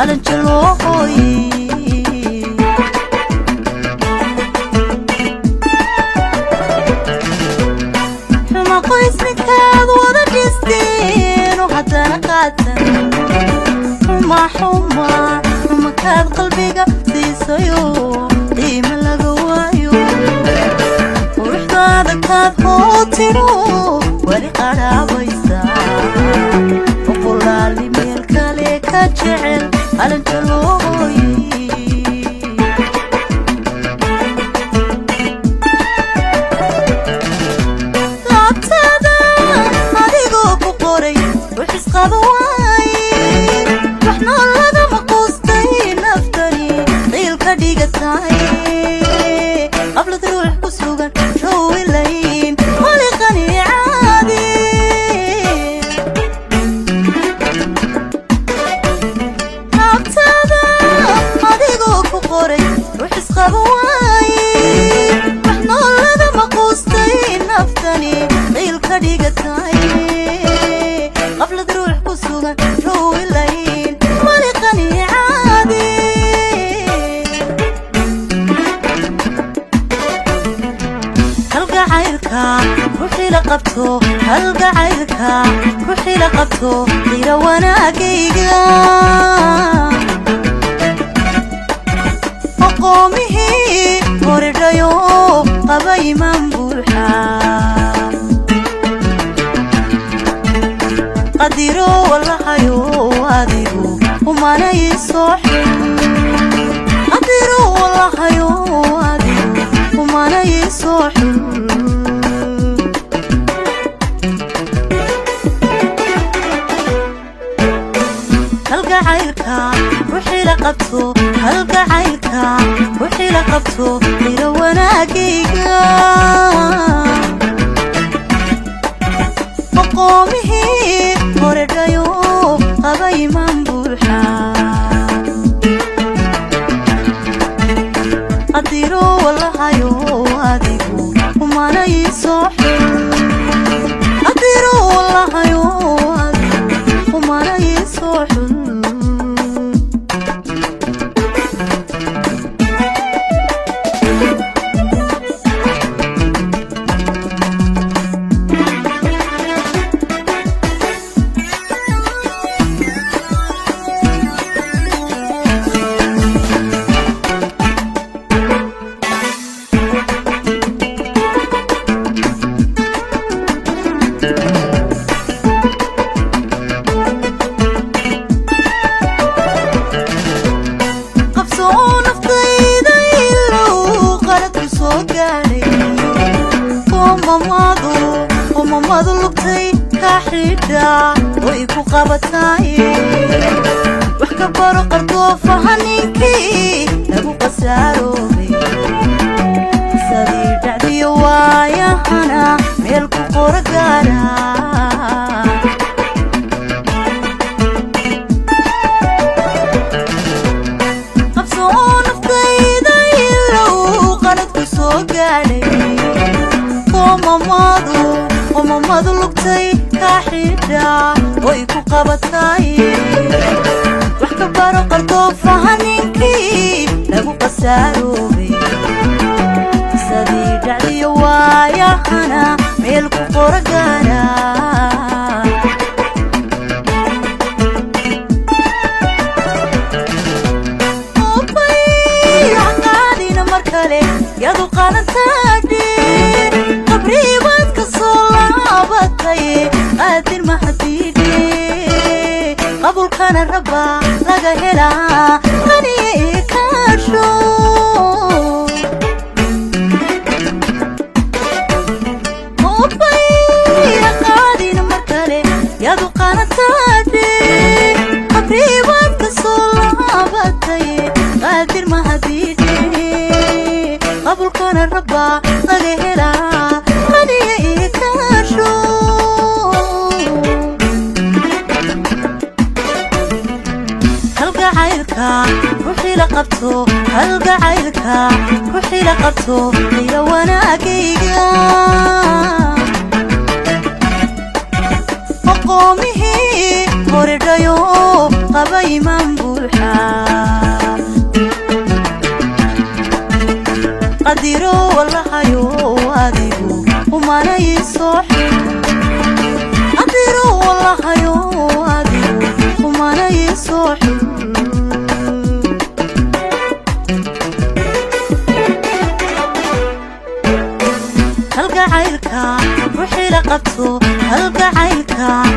alanjalooy xuma qoysnikaad wada dhisteen oo haddana qaatan xuma kaad qalbiga siisayo qiima laga waayo quruxdaada kaad hootiro weli qaraabaysaa oqolaali meel kale ka jecel alanjalooy laabtada adigoo ku qoray wixis qaba waaye waxna lagama quustay naftani qiilka dhigataay qablad ruux ku sugan showlayn waliqani caadi laabtada adigoo ku qoray wixis qaba waaye waxna lagama quustay naftani qiilka dhigataay qablad ruux ku sugan showlayn waliqani caadi halgacaylka ruuxii la qabto halgacaylka ruuxii la qabto ila wanaagayga aqoomihii horidhayo qaba imaan buuxa qadiro walahayo adigu umana ii soo xun qadiro walahayo adigu umana ii soo xun halgacaylka ruuxii la qabto halgacaylka ruuxii la qabto ila wanaagayga aqoomihii horedhayo qaba imaan buuxa qadiro walahayo adigu umana ii soo xun qadiro walahayo adigu umana ii soo xun ومامadu lugtay ka xidha way ku qabatay wax ka baro qardoofa haninkii lagu qasaaroobay sidii dhacdiyo waayahana meel ku qora gaara qabsoo naftayda ilow qalad ku soo gaadhay ومامadu lugtay ka xidha way ku qabatay wax ka baro qardoofa haninkii lagu qasaaroobay sidii dhacdiyo waayahana meel ku qora gaara qaadina mar kale yadu qalantaadhe qabriibaad ka soo laabatay qaadir mahadiidhe qabulkana rabba laga helaa qaniye ii kaasho qaadina mar kale yadu qalantaadhe qabriibaad ka soo laabatay qaadir mahadiidhe qabulkana rabba laga helaa qaniye ii kaasho halgacaylka ruuxii la qabto halgacaylka ruuxii la qabto ila wanaagayga aqoomihii horedhayo قبي من بوحا قديرو